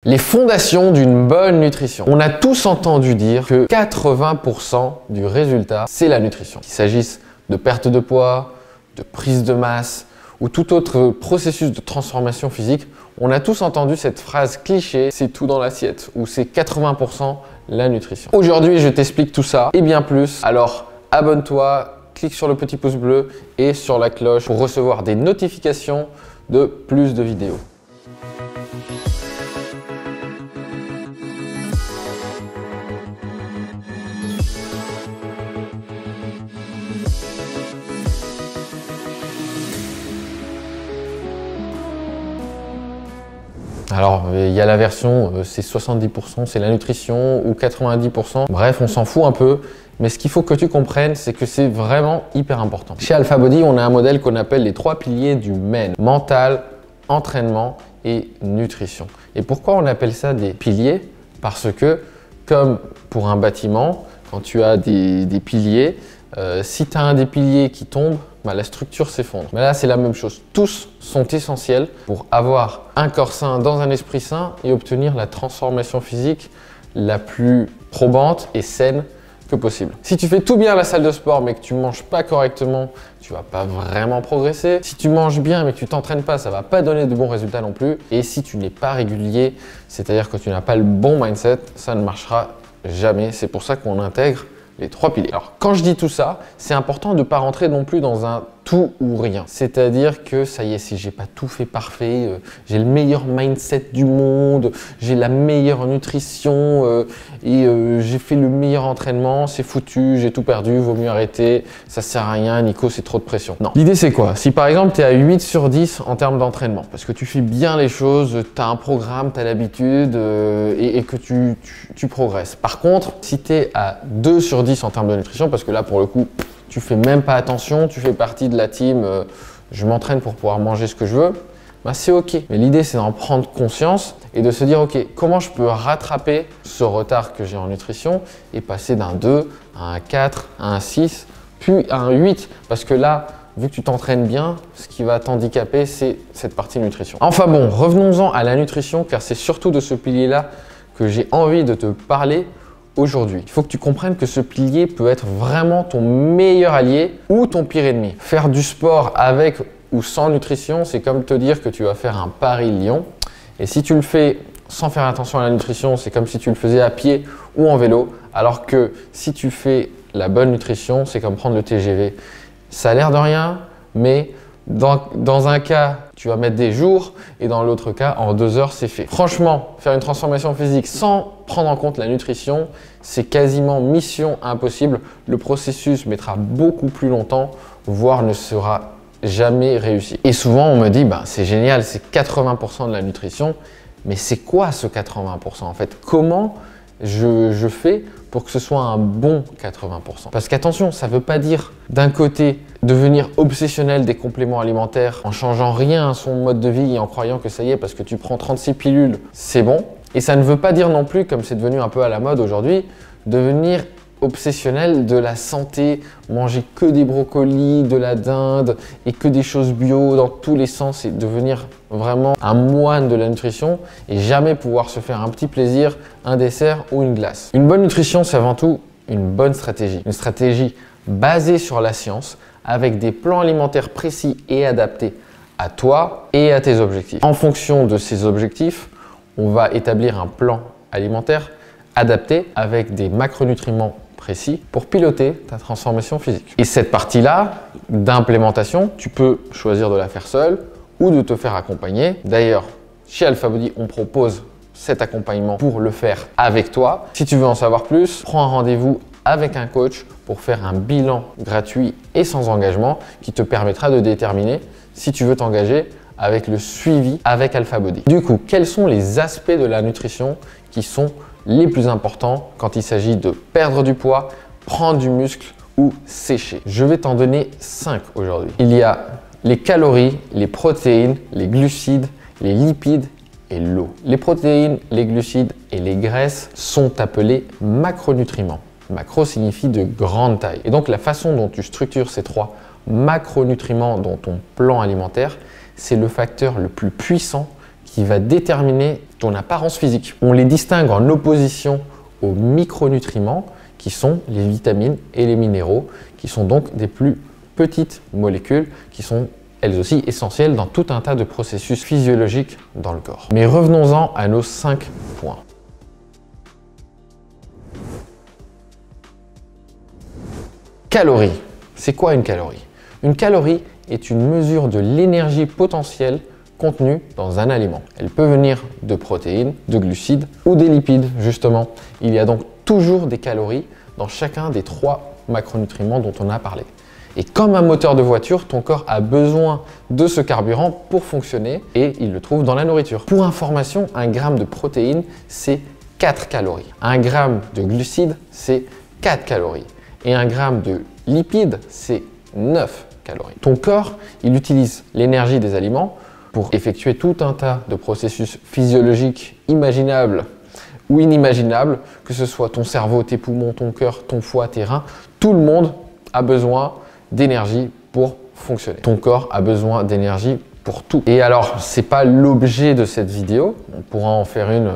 Les fondations d'une bonne nutrition. On a tous entendu dire que 80% du résultat, c'est la nutrition. Qu'il s'agisse de perte de poids, de prise de masse ou tout autre processus de transformation physique, on a tous entendu cette phrase cliché, c'est tout dans l'assiette, ou c'est 80% la nutrition. Aujourd'hui, je t'explique tout ça et bien plus. Alors, abonne-toi, clique sur le petit pouce bleu et sur la cloche pour recevoir des notifications de plus de vidéos. Alors, il y a la version, c'est 70%, c'est la nutrition, ou 90%. Bref, on s'en fout un peu. Mais ce qu'il faut que tu comprennes, c'est que c'est vraiment hyper important. Chez Alpha Body, on a un modèle qu'on appelle les 3 piliers du MEN. Mental, entraînement et nutrition. Et pourquoi on appelle ça des piliers? Parce que, comme pour un bâtiment, quand tu as des piliers, si tu as un des piliers qui tombe, la structure s'effondre. Mais là, c'est la même chose. Tous sont essentiels pour avoir un corps sain dans un esprit sain et obtenir la transformation physique la plus probante et saine que possible. Si tu fais tout bien à la salle de sport mais que tu ne manges pas correctement, tu vas pas vraiment progresser. Si tu manges bien mais que tu t'entraînes pas, ça va pas donner de bons résultats non plus. Et si tu n'es pas régulier, c'est-à-dire que tu n'as pas le bon mindset, ça ne marchera jamais. C'est pour ça qu'on intègre les 3 piliers. Alors, quand je dis tout ça, c'est important de ne pas rentrer non plus dans un tout ou rien. C'est-à-dire que ça y est, si j'ai pas tout fait parfait, j'ai le meilleur mindset du monde, j'ai la meilleure nutrition et j'ai fait le meilleur entraînement, c'est foutu, j'ai tout perdu, vaut mieux arrêter, ça sert à rien, Nico, c'est trop de pression. Non. L'idée, c'est quoi? Si par exemple, tu es à 8 sur 10 en termes d'entraînement, parce que tu fais bien les choses, tu as un programme, tu as l'habitude et que tu progresses. Par contre, si tu es à 2 sur 10 en termes de nutrition, parce que là, pour le coup, tu fais même pas attention, tu fais partie de la team, je m'entraîne pour pouvoir manger ce que je veux, bah c'est ok. Mais l'idée, c'est d'en prendre conscience et de se dire, ok, comment je peux rattraper ce retard que j'ai en nutrition et passer d'un 2 à un 4, à un 6, puis à un 8. Parce que là, vu que tu t'entraînes bien, ce qui va t'handicaper, c'est cette partie nutrition. Enfin bon, revenons-en à la nutrition, car c'est surtout de ce pilier-là que j'ai envie de te parler aujourd'hui. Il faut que tu comprennes que ce pilier peut être vraiment ton meilleur allié ou ton pire ennemi. Faire du sport avec ou sans nutrition, c'est comme te dire que tu vas faire un Paris-Lyon. Et si tu le fais sans faire attention à la nutrition, c'est comme si tu le faisais à pied ou en vélo. Alors que si tu fais la bonne nutrition, c'est comme prendre le TGV. Ça a l'air de rien, mais dans un cas, tu vas mettre des jours et dans l'autre cas, en 2 heures, c'est fait. Franchement, faire une transformation physique sans prendre en compte la nutrition, c'est quasiment mission impossible. Le processus mettra beaucoup plus longtemps, voire ne sera jamais réussi. Et souvent, on me dit, bah, c'est génial, c'est 80% de la nutrition. Mais c'est quoi ce 80% en fait? Comment je fais pour que ce soit un bon 80%? Parce qu'attention, ça ne veut pas dire d'un côté devenir obsessionnel des compléments alimentaires en changeant rien à son mode de vie et en croyant que ça y est, parce que tu prends 36 pilules, c'est bon. Et ça ne veut pas dire non plus, comme c'est devenu un peu à la mode aujourd'hui, devenir obsessionnel de la santé, manger que des brocolis, de la dinde et que des choses bio dans tous les sens et devenir vraiment un moine de la nutrition et jamais pouvoir se faire un petit plaisir, un dessert ou une glace. Une bonne nutrition, c'est avant tout une bonne stratégie. Une stratégie basée sur la science avec des plans alimentaires précis et adaptés à toi et à tes objectifs. En fonction de ces objectifs, on va établir un plan alimentaire adapté avec des macronutriments précis pour piloter ta transformation physique. Et cette partie-là d'implémentation, tu peux choisir de la faire seule ou de te faire accompagner. D'ailleurs, chez Alpha Body, on propose cet accompagnement pour le faire avec toi. Si tu veux en savoir plus, prends un rendez-vous avec un coach pour faire un bilan gratuit et sans engagement qui te permettra de déterminer si tu veux t'engager avec le suivi avec Alpha Body. Du coup, quels sont les aspects de la nutrition qui sont les plus importants quand il s'agit de perdre du poids, prendre du muscle ou sécher? Je vais t'en donner 5 aujourd'hui. Il y a les calories, les protéines, les glucides, les lipides et l'eau. Les protéines, les glucides et les graisses sont appelés macronutriments. Macro signifie de grande taille. Et donc la façon dont tu structures ces 3 macronutriments dans ton plan alimentaire, c'est le facteur le plus puissant qui va déterminer ton apparence physique. On les distingue en opposition aux micronutriments qui sont les vitamines et les minéraux, qui sont donc des plus petites molécules qui sont elles aussi essentielles dans tout un tas de processus physiologiques dans le corps. Mais revenons-en à nos 5 points. Calories. C'est quoi une calorie? Une calorie est une mesure de l'énergie potentielle contenue dans un aliment. Elle peut venir de protéines, de glucides ou des lipides, justement. Il y a donc toujours des calories dans chacun des 3 macronutriments dont on a parlé. Et comme un moteur de voiture, ton corps a besoin de ce carburant pour fonctionner et il le trouve dans la nourriture. Pour information, un gramme de protéines, c'est 4 calories. Un gramme de glucides, c'est 4 calories. Et un gramme de lipides, c'est 9 calories. Ton corps, il utilise l'énergie des aliments pour effectuer tout un tas de processus physiologiques imaginables ou inimaginables, que ce soit ton cerveau, tes poumons, ton cœur, ton foie, tes reins, tout le monde a besoin d'énergie pour fonctionner. Ton corps a besoin d'énergie pour tout. Et alors, c'est pas l'objet de cette vidéo, on pourra en faire une,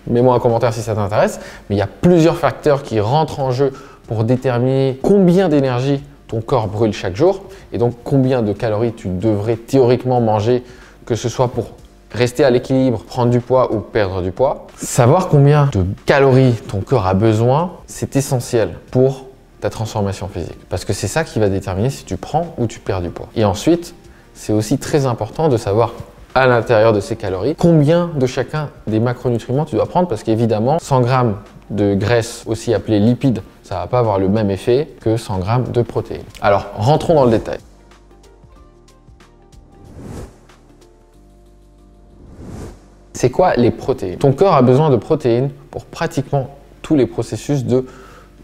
mets-moi un commentaire si ça t'intéresse, mais il y a plusieurs facteurs qui rentrent en jeu pour déterminer combien d'énergie ton corps brûle chaque jour et donc combien de calories tu devrais théoriquement manger, que ce soit pour rester à l'équilibre, prendre du poids ou perdre du poids. Savoir combien de calories ton corps a besoin, c'est essentiel pour ta transformation physique parce que c'est ça qui va déterminer si tu prends ou tu perds du poids. Et ensuite, c'est aussi très important de savoir à l'intérieur de ces calories combien de chacun des macronutriments tu dois prendre parce qu'évidemment 100 grammes de graisse, aussi appelée lipides, ça ne va pas avoir le même effet que 100 grammes de protéines. Alors, rentrons dans le détail. C'est quoi les protéines? Ton corps a besoin de protéines pour pratiquement tous les processus de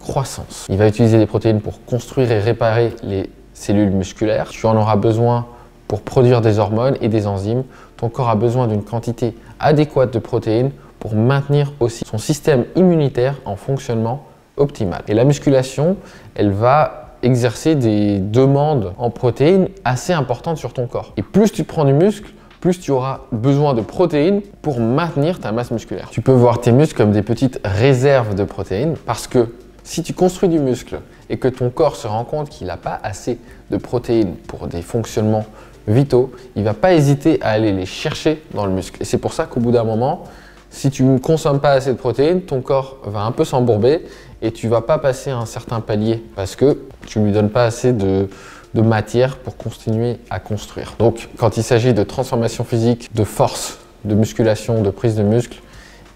croissance. Il va utiliser des protéines pour construire et réparer les cellules musculaires. Tu en auras besoin pour produire des hormones et des enzymes. Ton corps a besoin d'une quantité adéquate de protéines pour maintenir aussi son système immunitaire en fonctionnement optimal. Et la musculation, elle va exercer des demandes en protéines assez importantes sur ton corps. Et plus tu prends du muscle, plus tu auras besoin de protéines pour maintenir ta masse musculaire. Tu peux voir tes muscles comme des petites réserves de protéines parce que si tu construis du muscle et que ton corps se rend compte qu'il n'a pas assez de protéines pour des fonctionnements vitaux, il ne va pas hésiter à aller les chercher dans le muscle. Et c'est pour ça qu'au bout d'un moment, si tu ne consommes pas assez de protéines, ton corps va un peu s'embourber et tu ne vas pas passer à un certain palier parce que tu ne lui donnes pas assez de matière pour continuer à construire. Donc, quand il s'agit de transformation physique, de force, de musculation, de prise de muscle,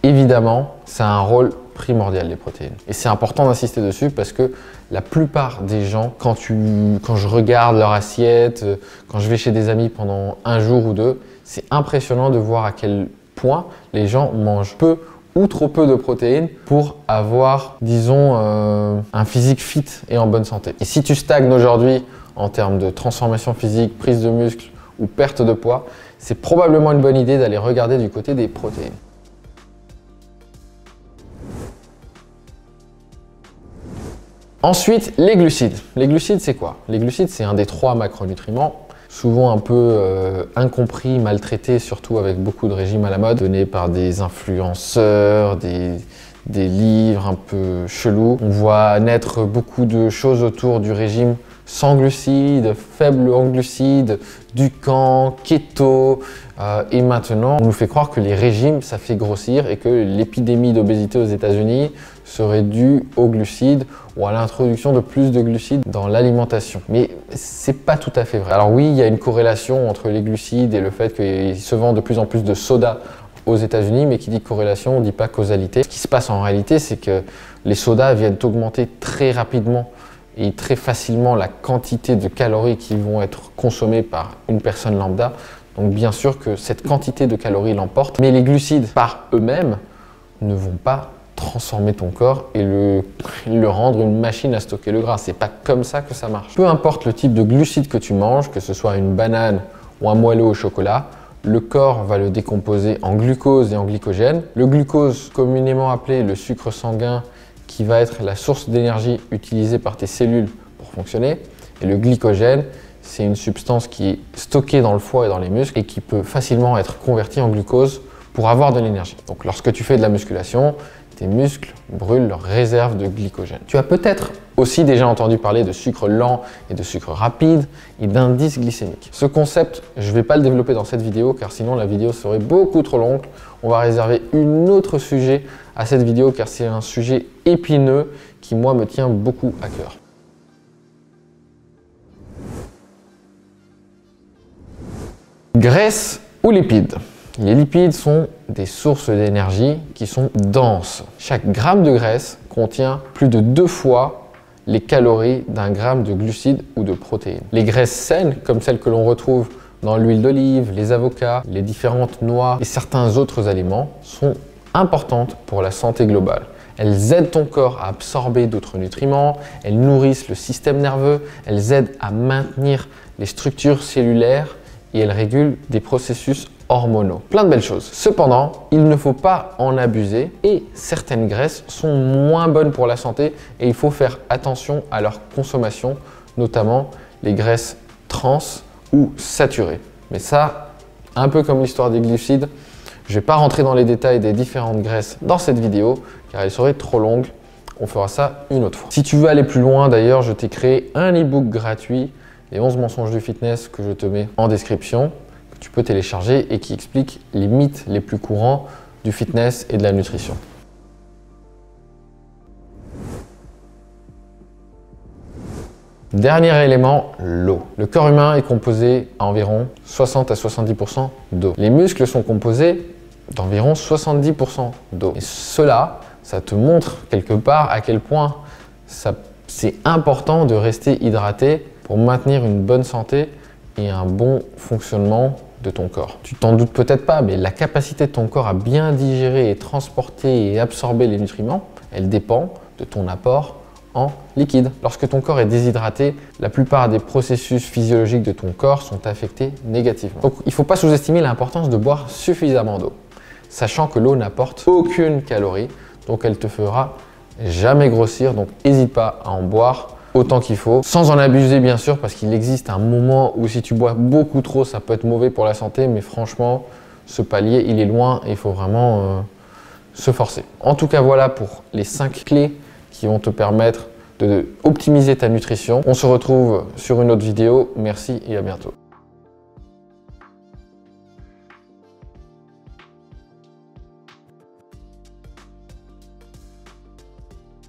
évidemment, ça a un rôle primordial, les protéines. Et c'est important d'insister dessus parce que la plupart des gens, quand je regarde leur assiette, quand je vais chez des amis pendant un jour ou deux, c'est impressionnant de voir à quel point les gens mangent peu ou trop peu de protéines pour avoir, disons, un physique fit et en bonne santé. Et si tu stagnes aujourd'hui en termes de transformation physique, prise de muscle ou perte de poids, c'est probablement une bonne idée d'aller regarder du côté des protéines. Ensuite, les glucides. Les glucides, c'est quoi? Les glucides, c'est un des 3 macronutriments, souvent un peu incompris, maltraité, surtout avec beaucoup de régimes à la mode, donnés par des influenceurs, des livres un peu chelous. On voit naître beaucoup de choses autour du régime sans glucides, faible en glucides, Dukan, keto, et maintenant on nous fait croire que les régimes ça fait grossir et que l'épidémie d'obésité aux États-Unis serait due aux glucides ou à l'introduction de plus de glucides dans l'alimentation. Mais c'est pas tout à fait vrai. Alors oui, il y a une corrélation entre les glucides et le fait qu'il se vend de plus en plus de sodas aux États-Unis, mais qui dit corrélation, on ne dit pas causalité. Ce qui se passe en réalité, c'est que les sodas viennent augmenter très rapidement et très facilement la quantité de calories qui vont être consommées par une personne lambda. Donc bien sûr que cette quantité de calories l'emporte, mais les glucides par eux-mêmes ne vont pas transformer ton corps et le rendre une machine à stocker le gras. C'est pas comme ça que ça marche. Peu importe le type de glucides que tu manges, que ce soit une banane ou un moelleux au chocolat, le corps va le décomposer en glucose et en glycogène. Le glucose, communément appelé le sucre sanguin, qui va être la source d'énergie utilisée par tes cellules pour fonctionner. Et le glycogène, c'est une substance qui est stockée dans le foie et dans les muscles et qui peut facilement être convertie en glucose pour avoir de l'énergie. Donc lorsque tu fais de la musculation, tes muscles brûlent leurs réserves de glycogène. Tu as peut-être aussi déjà entendu parler de sucre lent et de sucre rapide et d'indice glycémique. Ce concept, je ne vais pas le développer dans cette vidéo car sinon la vidéo serait beaucoup trop longue. On va réserver un autre sujet à cette vidéo car c'est un sujet épineux qui moi me tient beaucoup à cœur. Graisse ou lipides? Les lipides sont des sources d'énergie qui sont denses. Chaque gramme de graisse contient plus de 2 fois les calories d'un gramme de glucides ou de protéines. Les graisses saines, comme celles que l'on retrouve dans l'huile d'olive, les avocats, les différentes noix et certains autres aliments, sont importantes pour la santé globale. Elles aident ton corps à absorber d'autres nutriments, elles nourrissent le système nerveux, elles aident à maintenir les structures cellulaires et elles régulent des processus hormonaux. Plein de belles choses. Cependant, il ne faut pas en abuser et certaines graisses sont moins bonnes pour la santé et il faut faire attention à leur consommation, notamment les graisses trans ou saturées. Mais ça, un peu comme l'histoire des glucides, je ne vais pas rentrer dans les détails des différentes graisses dans cette vidéo car elle serait trop longue. On fera ça une autre fois. Si tu veux aller plus loin, d'ailleurs, je t'ai créé un e-book gratuit, les 11 mensonges du fitness, que je te mets en description, que tu peux télécharger et qui explique les mythes les plus courants du fitness et de la nutrition. Dernier élément, l'eau. Le corps humain est composé à environ 60 à 70% d'eau. Les muscles sont composés d'environ 70% d'eau. Et cela, ça te montre quelque part à quel point c'est important de rester hydraté pour maintenir une bonne santé et un bon fonctionnement de ton corps. Tu t'en doutes peut-être pas, mais la capacité de ton corps à bien digérer et transporter et absorber les nutriments, elle dépend de ton apport en liquide. Lorsque ton corps est déshydraté, la plupart des processus physiologiques de ton corps sont affectés négativement. Donc il ne faut pas sous-estimer l'importance de boire suffisamment d'eau, sachant que l'eau n'apporte aucune calorie, donc elle te fera jamais grossir, donc n'hésite pas à en boire autant qu'il faut, sans en abuser bien sûr, parce qu'il existe un moment où si tu bois beaucoup trop, ça peut être mauvais pour la santé, mais franchement, ce palier, il est loin et il faut vraiment se forcer. En tout cas, voilà pour les 5 clés qui vont te permettre d'optimiser ta nutrition. On se retrouve sur une autre vidéo. Merci et à bientôt.